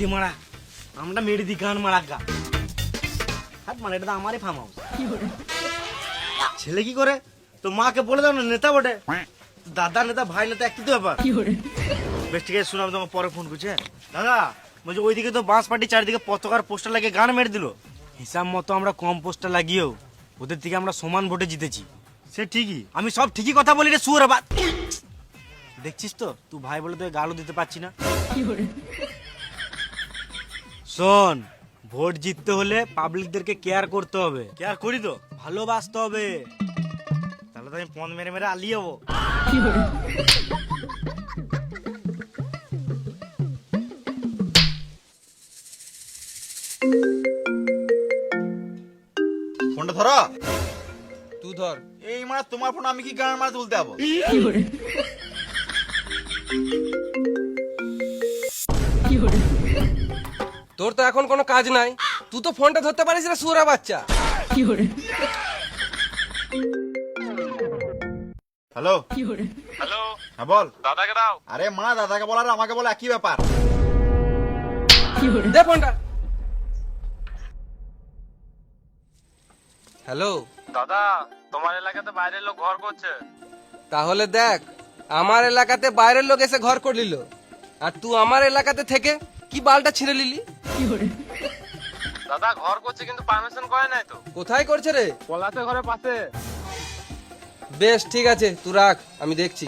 রে মারা আমরা মেরে দি গান মারা গা হাত মানে এটা তো আমারই ফার্ম হাউস। ছেলে কি করে তো মাকে বলে দাও না নেতা বটে দাদা নেতা ভাই নেতা একই তো ব্যাপার। বেশ ঠিক আছে শোনো আমি তোমাকে পরে ফোন করছি। হ্যাঁ দাদা বলছি ওইদিকে তো বাঁশ পাটি চারিদিকে পতাকার পোস্টার লাগিয়ে গান মেরে দিল। হিসাব মতো আমরা কম পোস্টার লাগিয়েও ওদের থেকে আমরা সমান ভোটে জিতেছি। সে ঠিকই আমি সব ঠিকই কথা বলি রে সুর আবার দেখছিস তো তুই ভাই বলে তোকে গালও দিতে পারছি না। শোন ভোট জিততে হলে পাবলিকদেরকে কেয়ার করতে হবে। কেয়ার করি তো ভালোবাসতে হবে তাহলে তো আমি পন মেরে মেরে আলিয়ে যাবো। ফোনটা ধরো তুই ধর। এই মানে তোমার ফোন আমি কি গান মারা তুলতে যাবো? তোর তো এখন কোনো কাজ নাই, তুই তো ফোনটা ধরতে পারিস না সুরা বাচ্চা। হ্যালো হ্যালো হ্যাঁ বল। দাদাকে দাও। আরে মা দাদাকে বল আর আমাকে বল একই ব্যাপার। দে ফোনটা। হ্যালো দাদা তোমার এলাকাতে বাইরের লোক ঘর করছে। তাহলে দেখ আমার এলাকাতে বাইরের লোক এসে ঘর করে নিল আর তুই আমার এলাকাতে থেকে কি বালটা ছিঁড়ে নিলি। দাদা ঘর করছে কিন্তু পারমিশন করে নাই তো। কোথায় করছে রে? পলাতে ঘরের পাশে। বেশ ঠিক আছে তুই রাখ আমি দেখছি।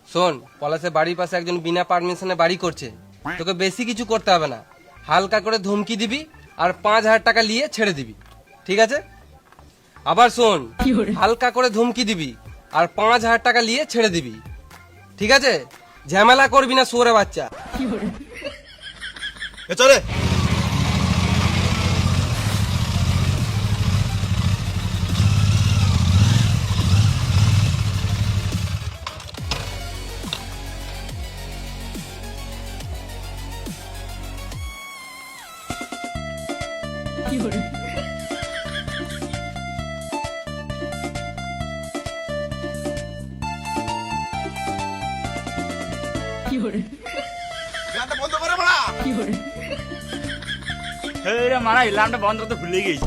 শোন পলাশে বাড়ির পাশে একজন বিনা পারমিশনে বাড়ি করছে, তোকে বেশি কিছু করতে হবে না, হালকা করে ধমকি দিবি আর 5,000 টাকা নিয়ে ছেড়ে দিবি, ঠিক আছে? আবার শোন হালকা করে ধমকি দিবি আর 5,000 টাকা নিয়ে ছেড়ে দিবি, ঠিক আছে? ঝামেলা করবি না শুয়োরে বাচ্চা। এ চলে গানটা বন্ধ করে বলা। রে মারা ইলামটা বন্ধ করতে ভুলে গেছি।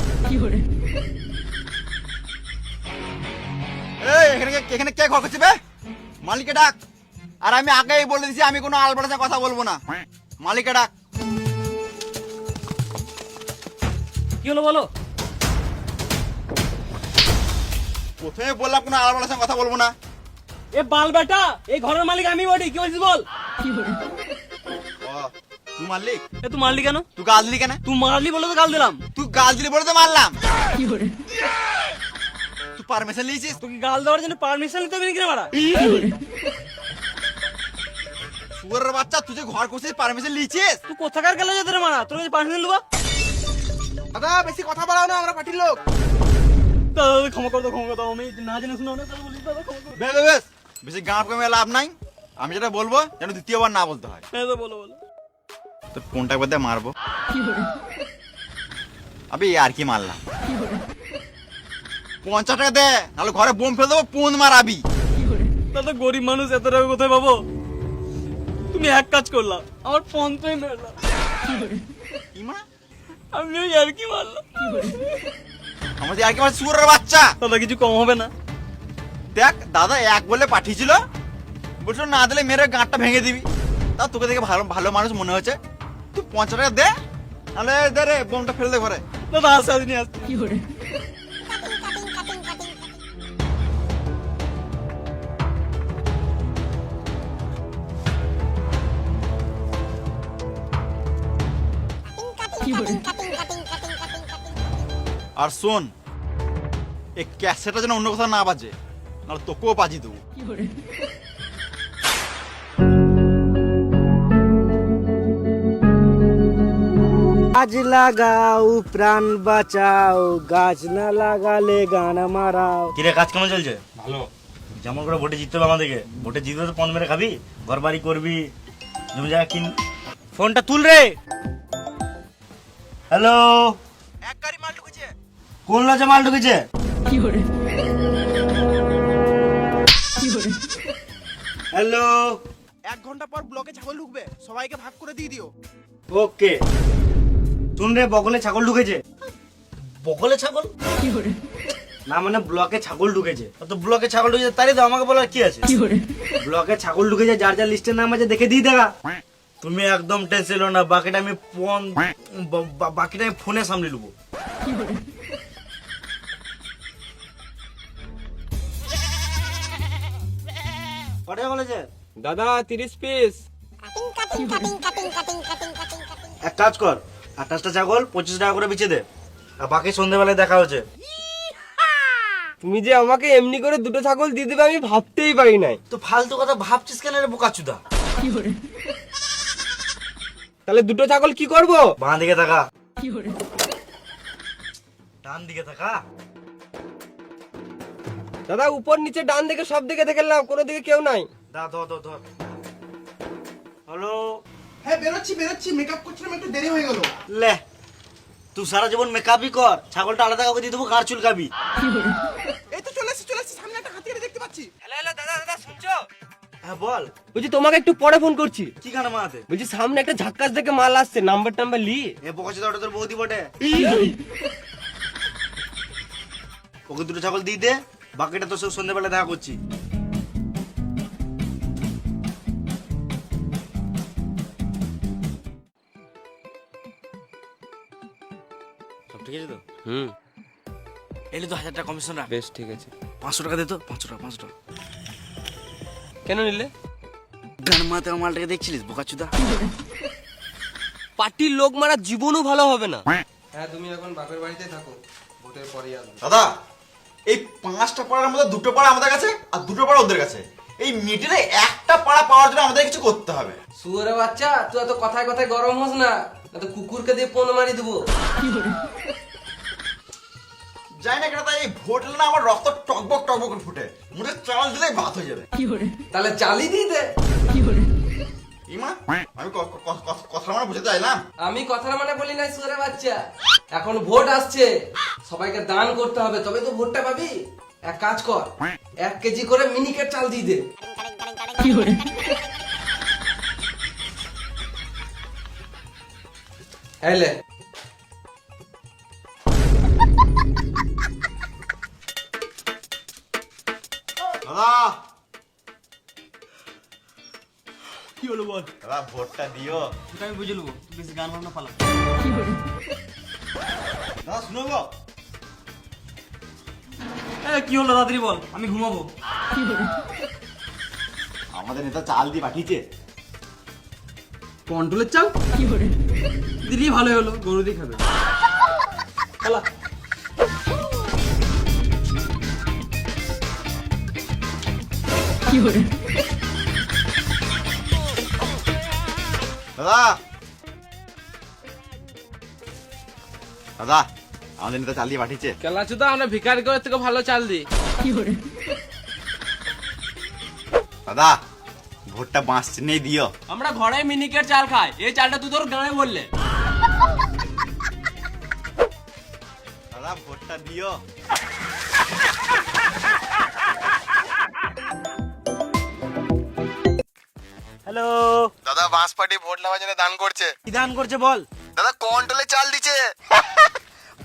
এই এখানে কে ঘর করছে বে? মালিককে ডাক। আর আমি আগেই বলে দিছি আমি কোনো আলবাড়া কথা বলবো না। মালিককে ডাক। কি হলো বলো? প্রথমে বললাম কোনো আলবাড়া কথা বলবো না। এ বাল বেটা এই ঘরের মালিক আমি বলি কি বলছিস বল। ও, তুই মারলি? এ তুই মারলি কেন? তুই গাল দিলি কেন? তুই মারলি বলে তো গাল দিলাম। তুই গাল দিলি বলে তো মারলাম। তুই পারমিশন নিয়েছিস? তুই গাল দেওয়ার জন্য পারমিশন নিতে হবে নাকি রে মারা? শুয়োরের বাচ্চা তুই যে ঘর করছিস পারমিশন নিয়েছিস? তুই কোথাকার গেলে যেতে রে মারা? তোর কাছে পারমিশন নেবো? দাদা বেশি কথা বলাও না, আমরা পার্টির লোক। দাদা ক্ষমা করে দাও ক্ষমা করে দাও আমি না জেনে শুনে অনেক কথা বলি দাদা ক্ষমা করে বেশ বেশি গাঁপ কমে লাভ নাই। আমি যেটা বলবো যেন দ্বিতীয়বার না বলতে হয়। দাও। বলো বলো। তো ফোনটা একবার দিয়ে মারবো। আবে আর কি মারলাম? 50 টাকা দে নাহলে ঘরে বোম ফেলে দেবো, পুন মারাবি। দাদা গরিব মানুষ এত টাকা কোথায় পাবো? তুমি এক কাজ করলাম আমার ফোনটাই মেরলাম। কি মা? আমি ওই আর কি মারলাম। আমার যে আর কি মারছে শুয়োরের বাচ্চা। দাদা কিছু কম হবে না? দেখ দাদা এক বলে পাঠিয়েছিল, বলছিল না দিলে মেরে গাঁটটা ভেঙে দিবি। তা তোকে দেখে ভালো ভালো মানুষ মনে হচ্ছে, তুই 50 টাকা দে নাহলে দে রে বোমটা ফেলে দে ঘরে। দাদা আসে আসনি আসতে। আর শোন এই ক্যাসেটটা যেন অন্য কোথাও না বাজে, নাহলে তোকেও বাজিয়ে দেবো। গাছ লাগাও প্রাণ বাঁচাও, গাছ না লাগালে গান মারাও। কিরে কাজ কেমন চলছে? ভালো। যেমন করে ভোটে জিততে হবে আমাদেরকে, ভোটে জিততে তো পন মেরে খাবি, ঘর বাড়ি করবি, জমি জায়গা কিন। ফোনটা তুল রে। হ্যালো এক গাড়ি মাল ঢুকেছে। কোন লজে মাল ঢুকেছে? হ্যালো 1 ঘন্টা ঘন্টা পর ব্লকে ছাগল ঢুকবে, সবাইকে ভাগ করে দিয়ে দিও। ওকে। শুন রে, বগলে ছাগল ঢুকেছে। বগলে ছাগল? না মানে ব্লকে ছাগল ঢুকেছে। তো ব্লকে ছাগল ঢুকেছে তাই তো আমাকে বলার কি আছে? ব্লকে ছাগল ঢুকেছে, যার যার লিস্টের নাম আছে দেখে দিয়ে দেখা। তুমি একদম টেনশন লো না, বাকিটা আমি ফোনে সামনে নেবো। কটা বলেছে দাদা 30 পিস। এক কাজ কর, 28টা ছাগল 25 টাকা করে বেচে দে, আর বাকি সন্ধ্যেবেলায় দেখা হচ্ছে। তুমি যে আমাকে এমনি করে দুটো ছাগল দিয়ে দেবে আমি ভাবতেই পারি নাই। তো ফালতু কথা ভাবছিস কেন রে বোকাচুদা? তাহলে দুটো ছাগল কি করব? বাঁ দিকে থাকা, ডান দিকে থাকা। দাদা উপর নিচে ডান দিকে সব দিকে দেখলাম, কোনো দিকে কেউ নাই। দা ধর ধর ধর। হ্যালো। হ্যাঁ বেরোচ্ছি, মেকআপ করছিলাম, একটু দেরি হয়ে গেল। লে, তুই সারা জীবন মেকআপই কর, ছাগলটা আলাদা কাউকে দিয়ে দেবো, গাড় চুলকাবি। এই তো চলে এসেছি, সামনে একটা হাতিয়ার দেখতে পাচ্ছি। হ্যালো দাদা শুনছো? হ্যাঁ বল। বলছি তোমাকে একটু পরে ফোন করছি। কি গান মারাতে? বলছি সামনে একটা ঝাক্কাস দেখে মাল আসছে, নাম্বার লি। এ বোকাচুদা, ওটা তোর বৌদি বটে। ওকে দুটো ছাগল দিয়ে দে, বাকিটা তোর সব সন্ধ্যেবেলা দেখা করছি। সব ঠিক আছে তো? এলি তো 1000 টাকা কমিশন রাখ। বেশ ঠিক আছে। 500 টাকা দে তো, 500 টাকা 500 টাকা। কেন নিলে? গান মারাতে আমার মালটাকে দেখছিলিস বোকাচুদা? পার্টির লোক মারা জীবনও ভালো হবে না। হ্যাঁ তুমি এখন বাপের বাড়িতে থাকো, ভোটের পরেই আসবে। দাদা এই 5টা পাড়ার মধ্যে 2টো পাড়া আমাদের কাছে আর 2টো পাড়া ওদের কাছে। এই মিডিলে একটা পাড়া পাওয়ার জন্য আমাদের কিছু করতে হবে। শুয়োরে বাচ্চা, তুই এত কথায় কথায় গরম হোস না, তো কুকুরকে দিয়ে পোন মারি দেবো। যাই না কেন, তাই এই ভোট এলে না আমার রক্ত টকবক করে ফুটে, মুখে চাল দিলেই ভাত হয়ে যাবে। তাহলে চালি দিয়ে দে। ইমা আমি কথা মানে বুঝতে চাইলাম। আমি কথার মানে বলি না শুয়োরে বাচ্চা, এখন ভোট আসছে, সবাইকে দান করতে হবে, তবে তো ভোটটা পাবি। এক কাজ কর, 1 কেজি করে মিনিকেট চাল দিয়ে দে। এলে দাদা কি হলো বল? দাদা ভোটটা দিও। সেটা আমি বুঝে নেবো, তুই বেশি গান বাজনা পালা। দাদা শুনো গো। কি হলো তাড়াতাড়ি বল, আমি ঘুমাবো। আমাদের নেতা চাল দিয়ে পাঠিয়েছে। কন্ট্রোলের চাল দিদি ভালো হলো, গরু দিয়ে খাবে। পালা। দাদা দাদা আমাদের নেতা চাল দিয়ে পাঠিয়েছে। কেলাচুদা আমরা ভিখারি করে থেকে ভালো চাল দিই। দাদা ভোটটা বাঁশ চিহ্নেই দিও। আমরা ঘরে মিনিকেট চাল খাই, এই চালটা তুই তোর গায়ে বললে। দাদা ভোটটা দিও। হ্যালো। দাদা বাঁশ পার্টি ভোট নেওয়ার জন্য দান করছে। কি দান করছে বল? দাদা কন্ট্রোলে চাল দিচ্ছে।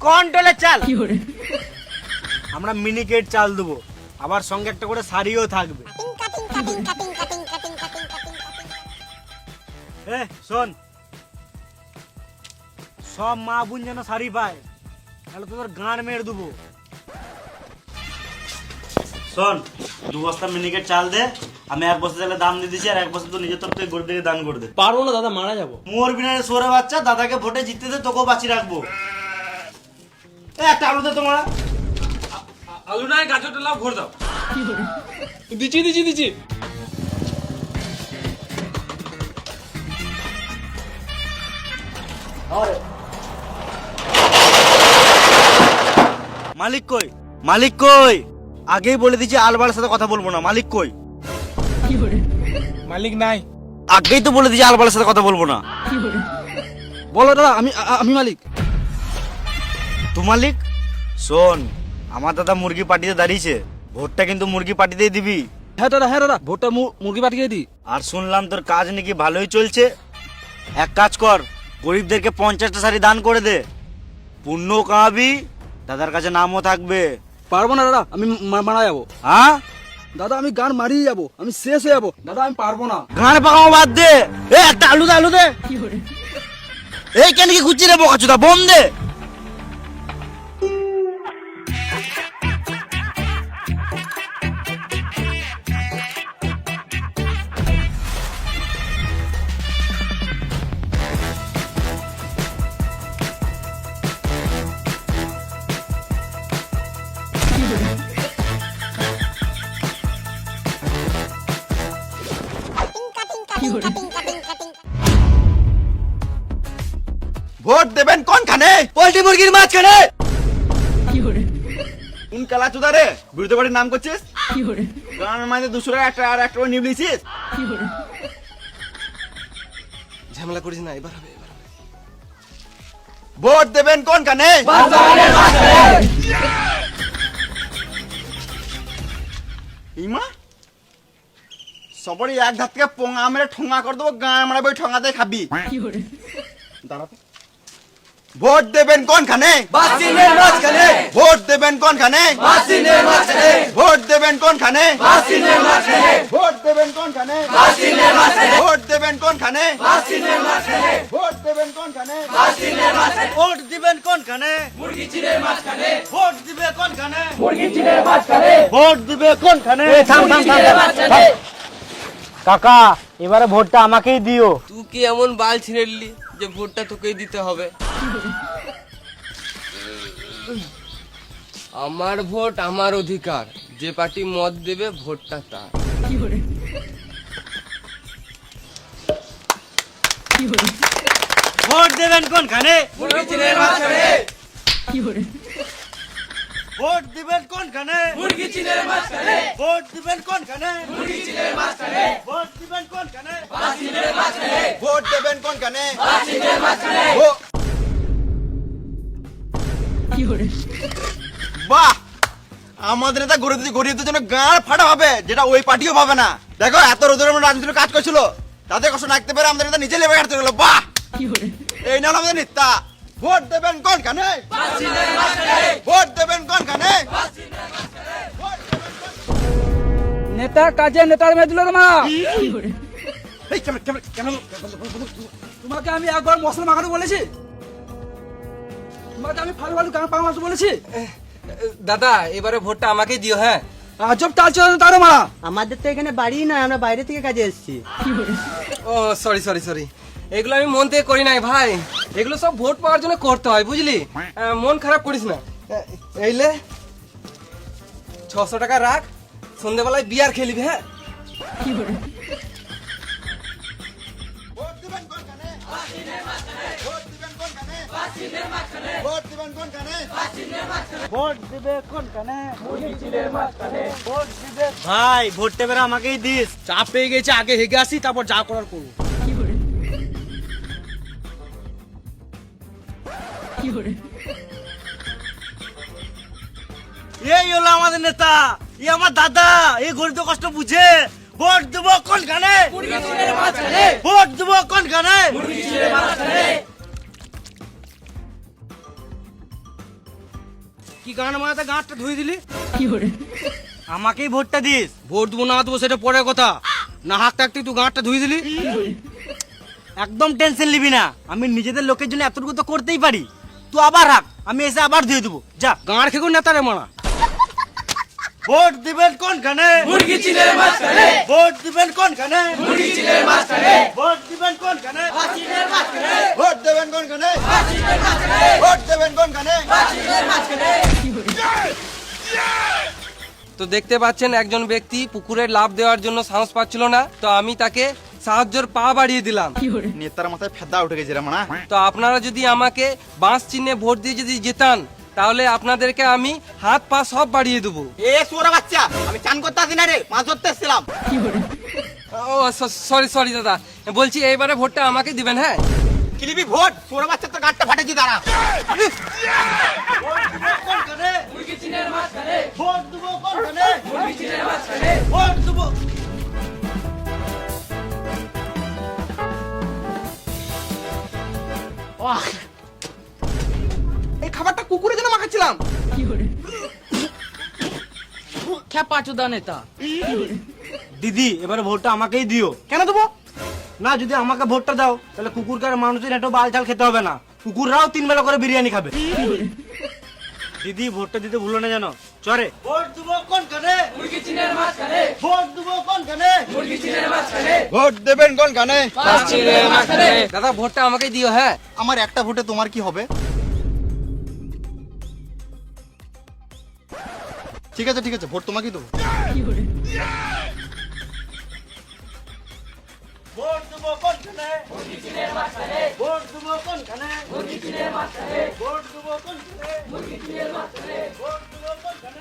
কন্ট্রোলের চাল? আমরা মিনিকেট চাল দেবো, আবার সঙ্গে একটা করে শাড়িও থাকবে। এ শোন, সব মা বোন যেন শাড়ি পায়, তাহলে তোদের গান মেরে দেবো। শোন, 2 বস্তা মিনিকেট চাল দে, আমি 1 বস্তা চালে দাম দিয়ে দিচ্ছি, আর 1 বস্তা তো নিজের তরফ থেকে গরিব থেকে দান করে দে। পারবো না দাদা, মারা যাবো। মোর বিনারে সোরে বাচ্চা, দাদাকে ভোটে জিততে দে, তোকেও বাঁচি রাখবো। একটা আলু দে তোমার। আলু নাই, গাজরটা লাভ, ঘোর দাও। দিচ্ছি। মালিক কই? মালিক কই? আগেই বলে দিচ্ছি আলবালের সাথে কথা বলবো না। মালিক কই? মালিক নাই। আগেই তো বলে দিচ্ছি আলবালের সাথে কথা বলবো না। বলো দাদা, আমি মালিক। তো মালিক শোন, আমার দাদা মুরগি পার্টিতে দাঁড়িয়েছে, ভোটটা কিন্তু মুরগি পার্টিতেই দিবি, হ্যাঁ দাদা ভোটটা মুরগি পাঠিয়ে দি। আর শুনলাম তোর কাজ নাকি ভালোই চলছে। এক কাজ কর, গরিবদেরকে 50টা শাড়ি দান করে দে, পুণ্য কামাবি, দাদার কাছে নামও থাকবে। পারবো না দাদা, আমি মারা যাবো। হ্যাঁ, দাদা আমি গান মারিয়ে যাবো, আমি শেষ হয়ে যাবো দাদা, আমি পারবো না। গান পাকাও বাদ দে। এ একটা আলু দে। এই কেন কি ঘুরছি রে বোকাচোদা, বোম দে। ভোট দেবেন কোনখানে? পোল্ট্রি মুরগির মাঝখানে। কোন কালা চোদা রে, বিরোধী পার্টির নাম করছিস? গ্রামের মাঝে 200 টাকা একটা আর একটা নিবলিছিস। ঝামেলা করিস না, এবার হবে। ভোট দেবেন কোনখানে? ইমা সবারই এক ধার থেকে পোঙা মেরে ঠোঙা করে দেবো, গাঁ মারা বই ঠোঙাতে খাবি। দাঁড়াতে। ভোট দেবেন কোনখানে? বাসিনের মাঝখানে। ভোট দেবেন কোনখানে? বাসিনের মাঝখানে। ভোট দেবেন কোনখানে? বাসিনের মাঝখানে। ভোট দেবেন কোনখানে? বাসিনের মাঝখানে। ভোট দেবেন কোনখানে? বাসিনের মাঝখানে। ভোট দেবেন কোনখানে? বাসিনের মাঝখানে। ভোট দিবেন কোনখানে? মুরগি চিনের মাঝখানে। ভোট দিবে কোনখানে? মুরগি চিনের মাঝখানে। ভোট দিবে কোনখানে? থাম। কাকা, এবারে ভোটটা আমাকেই দিও। তুই কি এমন বাল ছিঁড়লি যে ভোটটা তোকেই দিতে হবে? আমার ভোট আমার অধিকার, যে পার্টি মত দেবে ভোটটা তার। ভোট দেবেন কোনখানে? মুরগি চিনের মাঝখানে। ভোট দিবেন কোনখানে? মুরগি চিনের মাঝখানে। ভোট দিবেন কোনখানে? মুরগি চিনের মাঝখানে। ভোট দিবেন কোনখানে? বাসিনের মাঝখানে। ভোট দেবেন কোনখানে? বাসিনের মাঝখানে। বাহ, আমাদের এটা গরিবদের জন্য গাঁড় ফাটা হবে, যেটা ওই পার্টিও পাবে না। দেখো এত রোদের মধ্যে রাজনীতির কাজ করছিল, তাদের কষ্ট রাখতে পারে, আমাদের এটা নিজে লেবে কাটতে গেলো। বাহ, এই না আমাদের নেতা। ভোট দেবেন কোনখানে? ভোট দেবেন কোনখানে? নেতা কাজে নেতার মেয়ে দিল মা। এই কেন তোমাকে আমি একবার মশলা মাখাতে বলেছি? তোমাকে আমি ভালো গান পাওয়া বলেছি? দাদা এবারে ভোটটা আমাকেই দিও। হ্যাঁ, আজব তাল চলে তারও মারা। আমাদের তো এখানে বাড়ি নয়, আমরা বাইরে থেকে কাজে এসেছি। ও সরি, এগুলো আমি মন থেকে করি নাই ভাই, এগুলো সব ভোট পাওয়ার জন্য করতে হয়, বুঝলি? মন খারাপ করিস না। এইলে 600 টাকা রাখ, সন্ধ্যেবেলায় বিয়ার খেলিবি। হ্যাঁ, ভোট দেবেন কোনখানে? ভোট দেবেন কোনখানে? ভোট দেবেন কোনখানে? ভোট দিবে কোনখানে? মুরগি চিনের মাঝখানে। ভোট দিবে। ভাই, ভোটটা এবারে আমাকেই দিস। চাপ পেয়ে গেছে, আগে হেগে আসি, তারপর যা করার করবো। এই হলো আমাদের নেতা, এই আমার দাদা, এই গরিব কষ্ট বুঝে। ভোট দেবো কোনখানে? মুরগি চিনের মাঝখানে। ভোট দেবো কোনখানে? মুরগি চিনের মাঝখানে। কি গান মারাতে গাঁটটা ধুয়ে দিলি? আমাকেই ভোটটা দিস। ভোট দেবো না দেবো সেটা পরের কথা, না হাঁকতে হাঁকতে তুই গাঁটটা ধুয়ে দিলি। একদম টেনশন নিবি না, আমি নিজেদের লোকের জন্য এতটুকু তো করতেই পারি। তুই আবার রাখ, আমি এসে আবার দিয়ে দেবো। যা। গাঁড় খেকো নেতারে মারা। ভোট দিবেন কোনখানে? মুরগি চিনের মাঝখানে। ভোট দিবেন কোনখানে? মুরগি চিনের মাঝখানে। ভোট দিবেন কোনখানে? বাসিনের মাঝখানে। ভোট দেবেন কোনখানে? ভোট দেবেন কোনখানে? তো দেখতে পাচ্ছেন একজন ব্যক্তি পুকুরে লাফ দেওয়ার জন্য সাহস পাচ্ছিল না, তো আমি তাকে সাহায্যের পা বাড়িয়ে দিলাম। নেতার মাথায় ফেদা উঠে গেছে রে মানা। তো আপনারা যদি আমাকে বাঁশ চিহ্নে ভোট দিয়ে যদি জেতান, তাহলে আপনাদেরকে আমি হাত পা সব বাড়িয়ে দেবো। এ সোরা বাচ্চা, আমি চান করতে আসি না রে, মাছ ধরতে এসেছিলাম। ও সরি দাদা, বলছি এইবারে ভোটটা আমাকে দিবেন। হ্যাঁ, কিলিবি ভোট, সোরা বাচ্চা তো গাঁটটা ফাটেছি। দাঁড়া। ভোট দিবেন কোনখানে? ভোট দেবো কোনখানে? ভোট দেবো। এই খাবারটা কুকুরের জন্য মাখাচ্ছিলাম। খ্যাপাচোদা নেতা। দিদি এবারে ভোটটা আমাকেই দিও। কেন দেবো? না, যদি আমাকে ভোটটা দাও তাহলে কুকুরকার মানুষের একটু বাল চাল খেতে হবে না, কুকুররাও 3 বেলা করে বিরিয়ানি খাবে। দিদি ভোটটা দিতে ভুলো না জানো। চরে ভোট দেবো কোনখানে? ভোট দেবো কোনখানে? ভোট দেবেন কোন গানে? দাদা ভোটটা আমাকে দিও। হ্যাঁ, আমার একটা ভোটে তোমার কি হবে? ঠিক আছে ঠিক আছে, ভোট তোমাকেই দেবো। ভোট দেবো কোনখানে? ভোট দেবো কোনখানে? ভোট দেবো কোনখানে? ভোট দেবো কোনখানে? ভোট দিবেন কোন গানে?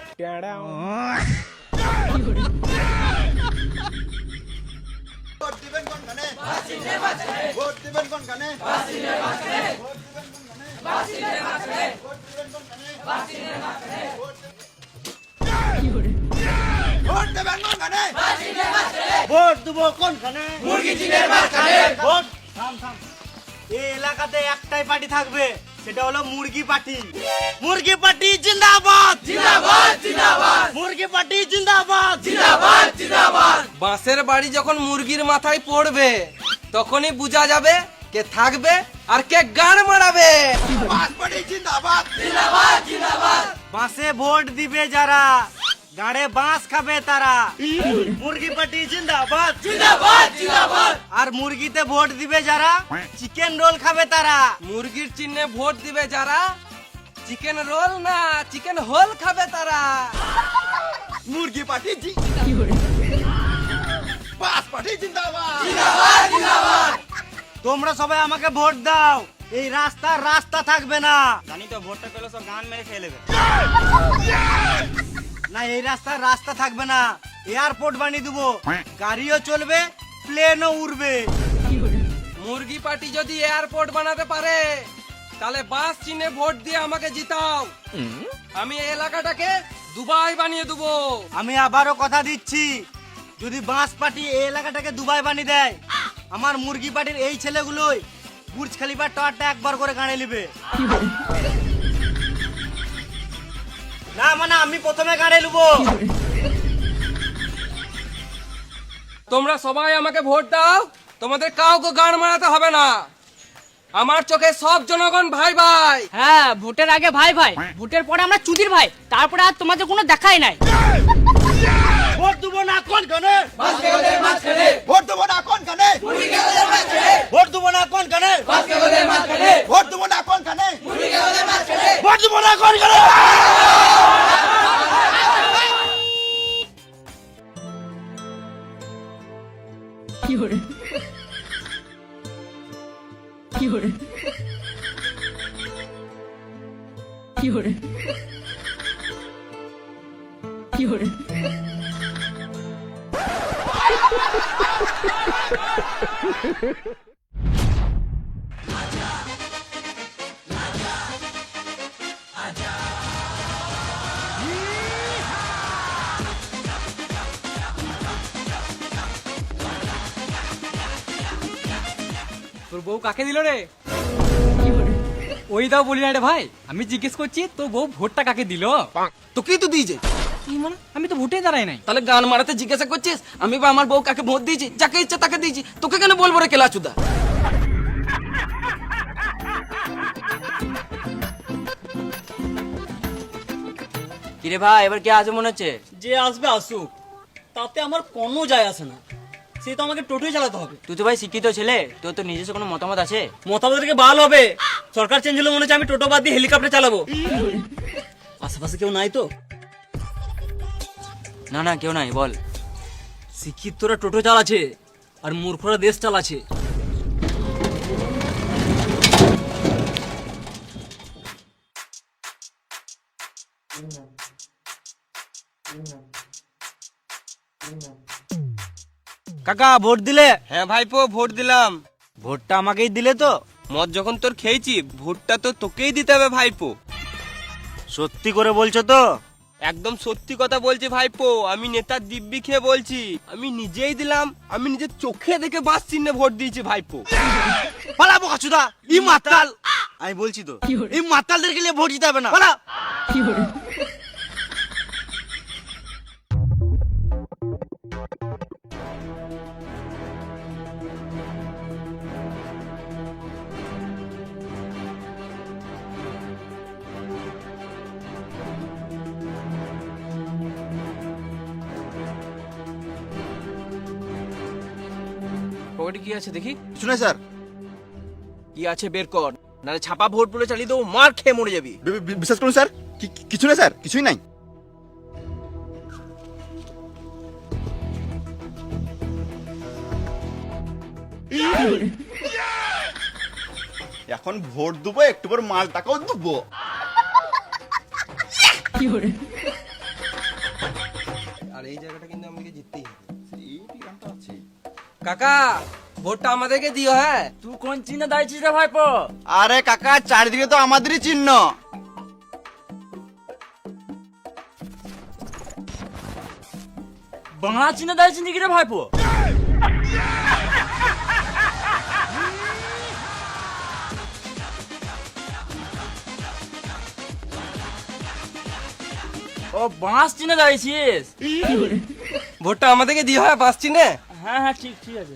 ভোট দিবেন কোন গানে? ভোট দিবেন কোন গানে? ভোট দিবেন কোন গানে? ভোট দিবেন কোন গানে? ভোট দেবেন কোন গানে? ভোট দেবো কোনখানে? ভোট থাম থাম। এই এলাকাতে একটাই পার্টি থাকবে, সেটা হলো মুরগি পার্টি। মুরগি পার্টি জিন্দাবাদ জিন্দাবাদ জিন্দাবাদ। মুরগি পার্টি জিন্দাবাদ জিন্দাবাদ জিন্দাবাদ। বাঁশের বাড়ি যখন মুরগির মাথায় পড়বে তখনই বোঝা যাবে কে থাকবে আর কে গান মারাবে। পাঁচপাটি জিন্দাবাদ। বাঁশে ভোট দিবে যারা, গাড়ে বাঁশ খাবে তারা। মুরগি পার্টি জিন্দাবাদ জিন্দাবাদ জিন্দাবাদ। আর মুরগিতে ভোট দিবে যারা, চিকেন রোল খাবে তারা। মুরগির চিহ্নে ভোট দিবে যারা, চিকেন রোল না চিকেন হোল খাবে তারা। মুরগি পাটি জি। পাঁচপাটি জিন্দাবাদ। তোমরা সবাই আমাকে ভোট দাও, এই রাস্তা থাকবে না। জানি তো ভোটটা পেলে সব গান মেরে খেয়ে নেবে। না, এই রাস্তা থাকবে না, এয়ারপোর্ট বানিয়ে দেবো, গাড়িও চলবে, প্লেনও উড়বে। মুরগি পার্টি যদি এয়ারপোর্ট বানাতে পারে তাহলে বাস চিহ্নে ভোট দিয়ে আমাকে জিতাও। আমি এই এলাকাটাকে দুবাই বানিয়ে দেবো। আমি আবারও কথা দিচ্ছি, যদি বাঁশ পার্টি এই এলাকাটাকে দুবাই বানিয়ে দেয়, আমার মুরগি পার্টির এই ছেলেগুলোই বুর্জ খলিফার টাওয়ারটা একবার করে গাড়ি নেবে। না মানে আমি প্রথমে গাড়ি নেবো। তোমরা সবাই আমাকে ভোট দাও, তোমাদের কাউকে গান মারাতে হবে না। আমার চোখে সব জনগণ ভাই ভাই। হ্যাঁ, ভোটের আগে ভাই ভাই, ভোটের পরে আমরা চুদির ভাই, তারপরে আর তোমাদের কোনো দেখাই নাই। ভোট দেবো না কোনখানে? ভোট দেবো না কোন গানে? ভোট দেবো না কোনখানে? ভোট দেবো না কোন গানে? ভোট দেবো না কোনখানে? তোর বউ কাকে দিল রে? ওই দাও বলি না রে ভাই, আমি জিজ্ঞেস করছি তোর বউ ভোটটা কাকে দিল? তোকেই তো দিয়েছে। কি মানে? আমি তো ভোটে দাঁড়াই নাই। তাহলে গান মারাতে জিজ্ঞাসা করছিস? আমি বা আমার বউ কাকে ভোট দিয়েছি? যাকে ইচ্ছা তাকে দিয়েছি। তোকে কেন বলবো রে কেলাচুদা? কিরে ভাই, এবার কে আসবে মনে হচ্ছে? যে আসবে আসুক, তাতে আমার কোনো যায় আসে না। সে তো আমাকে টোটোই চালাতে হবে। তুই তো ভাই শিক্ষিত ছেলে, তোর তো নিজস্ব কোনো মতামত আছে? মতামত থেকে ভালো হবে। সরকার চেঞ্জ হলে মনে হচ্ছে আমি টোটো বাদ দিয়ে হেলিকপ্টার চালাবো। আশেপাশে কেউ নাই তো? না না, কেউ নাই, বল। শিক্ষিতরা টোটো চালাচ্ছে আর মূর্খরা দেশ চালাচ্ছে। কাকা ভোট দিলে? হ্যাঁ ভাইপো, ভোট দিলাম। ভোটটা আমাকেই দিলে তো? মদ যখন তোর খেয়েছি, ভোটটা তো তোকেই দিতে হবে ভাইপো। সত্যি করে বলছো তো? একদম সত্যি কথা বলছি ভাইপো, আমি নেতার দিব্যি খেয়ে বলছি, আমি নিজেই দিলাম, আমি নিজের চোখে দেখে বাস চিহ্নে ভোট দিয়েছি ভাইপো। পালাবো কাচুদা, এই মাতাল। আমি বলছি তো, এই মাতালদেরকে নিয়ে ভোট দিতে হবে না, পালা। পকেটে কি আছে দেখি? শুনে স্যার, কি আছে বের কর, নাহলে ছাপা ভোট বলে চালিয়ে দেবো, মার খেয়ে মরে যাবি। বিশ্বাস করুন স্যার, কিছু না স্যার, কিছুই নাই। এখন ভোট দেবো, একটু পর মালটাকেও দেবো। আর এই জায়গাটা কিন্তু আমাদেরকে জিততেই হবে। কাকা, ভোটটা আমাদেরকে দিও। হ্যাঁ, তুই কোন চিহ্ন দাঁড়িয়েছিস রে ভাইপো? আরে কাকা, চারিদিকে তো আমাদেরই চিহ্ন। বাংলা চিহ্ন দাঁড়িয়েছিস নাকি রে ভাইপো? ও বাঁশ চিহ্ন দাঁড়িয়েছিস? ভোটটা আমাদেরকে দিও। হ্যাঁ, বাস চিহ্নে। হ্যাঁ হ্যাঁ, ঠিক ঠিক আছে।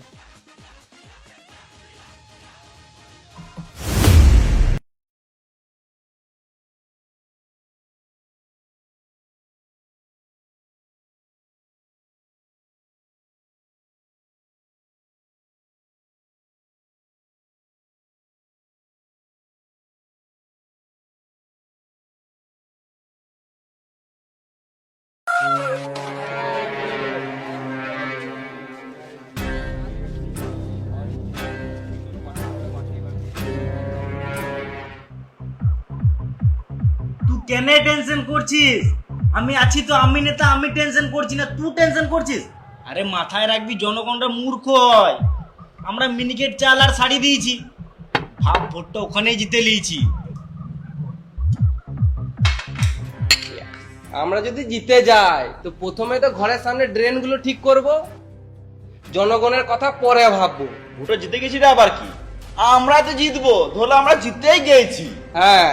তুই কেন টেনশন করছিস? আমি আছি তো, আমি নেতা, আমি টেনশন করছি না, তুই টেনশন করছিস? আরে মাথায় রাখবি, জনগণরা মূর্খ হয়। আমরা মিনিকেট চাল আর শাড়ি দিয়েছি, ভাব ভোটটা ওখানেই জিতে নিয়েছি। আমরা যদি জিতে যাই তো প্রথমে তো ঘরের সামনে ড্রেন গুলো ঠিক করব, জনগণের কথা পরে ভাববো। ভোটে জিতে গেছি রে, আবার কি? আমরা তো জিতবো, ধরো আমরা জিতেই গেছি। হ্যাঁ,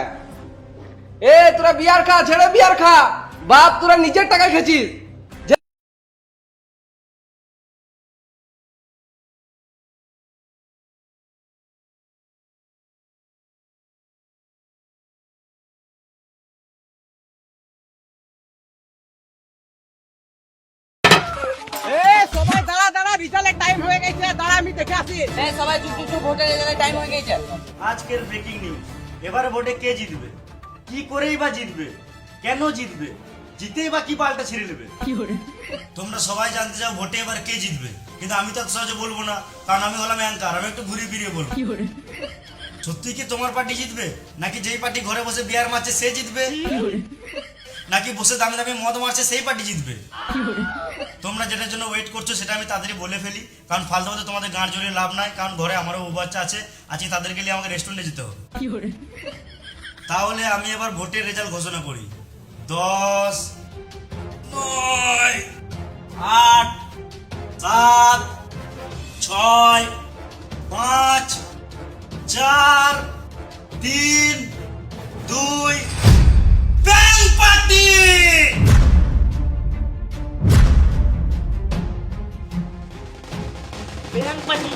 এ তোরা বিয়ার খা, ছেড়ে বিয়ার খা, বাপ তোরা নিজের টাকা খেছিস। সবাই দাঁড়া দাঁড়া, রিজাল্টের টাইম হয়ে গেছে, দাঁড়া আমি দেখে আসি। সবাই চুপ চুপ, ভোটের রেজাল্টের টাইম হয়ে গেছে। আজকের ব্রেকিং নিউজ, এবারে ভোটে কে জিতবে? কি করেই বা জিতবে? কেন জিতবে? জিতেই বা কি পাল্টা ছিঁড়ে নেবে? তোমরা সবাই জানতে চাও ভোটে এবার কে জিতবে, কিন্তু আমি তো সহজে বলবো না, কারণ আমি হলাম অ্যাঙ্কার, আমি একটু ঘুরিয়ে ফিরিয়ে বলবো। সত্যি কি তোমার পার্টি জিতবে, নাকি যেই পার্টি ঘরে বসে বিয়ার মারছে সে জিতবে, নাকি বসে দামে দামে মদ মারছে সেই পার্টি জিতবে? তোমরা যেটার জন্য ওয়েট করছো সেটা আমি তাড়াতাড়ি বলে ফেলি, কারণ ফালতু ফালতু তোমাদের গাঁট জড়িয়ে লাভ নাই, কারণ ঘরে আমারও বউ বাচ্চা আছে, আজকে তাদেরকে নিয়ে আমাকে রেস্টুরেন্টে যেতে হবে। তাহলে আমি এবার ভোটের রেজাল্ট ঘোষণা করি। 10, 9, 8, 7, 6, 5, 4, 3, 2, ব্যাং পার্টি! ব্যাং পার্টি।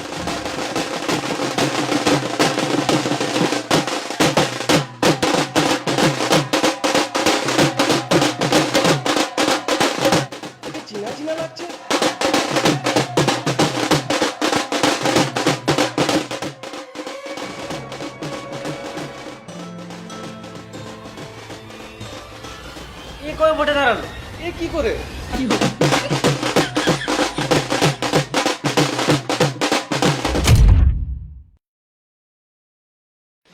চিনা চিনা লাগছে। এ কবে ভোটে দাঁড়ালো? এ কি করে?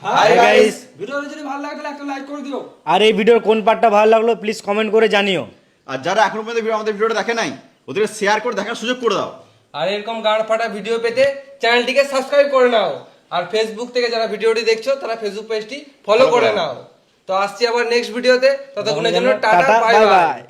হাই গাইস, ভিডিওটা যদি ভালো লাগে তাহলে একটা লাইক করে দিও। আর এই ভিডিওর কোন পার্টটা ভালো লাগলো প্লিজ কমেন্ট করে জানিও। আর যারা এখনো পর্যন্ত আমাদের ভিডিওটা দেখে নাই, ওদেরকে শেয়ার করে দেখার সুযোগ করে দাও। আর এরকম গান ফাটা ভিডিও পেতে চ্যানেলটিকে সাবস্ক্রাইব করে নাও। আর ফেসবুক থেকে যারা ভিডিওটি দেখছো তারা ফেসবুক পেজটি ফলো করে নাও। তো আসছি আবার নেক্সট ভিডিওতে, ততক্ষণের জন্য টাটা বাই বাই।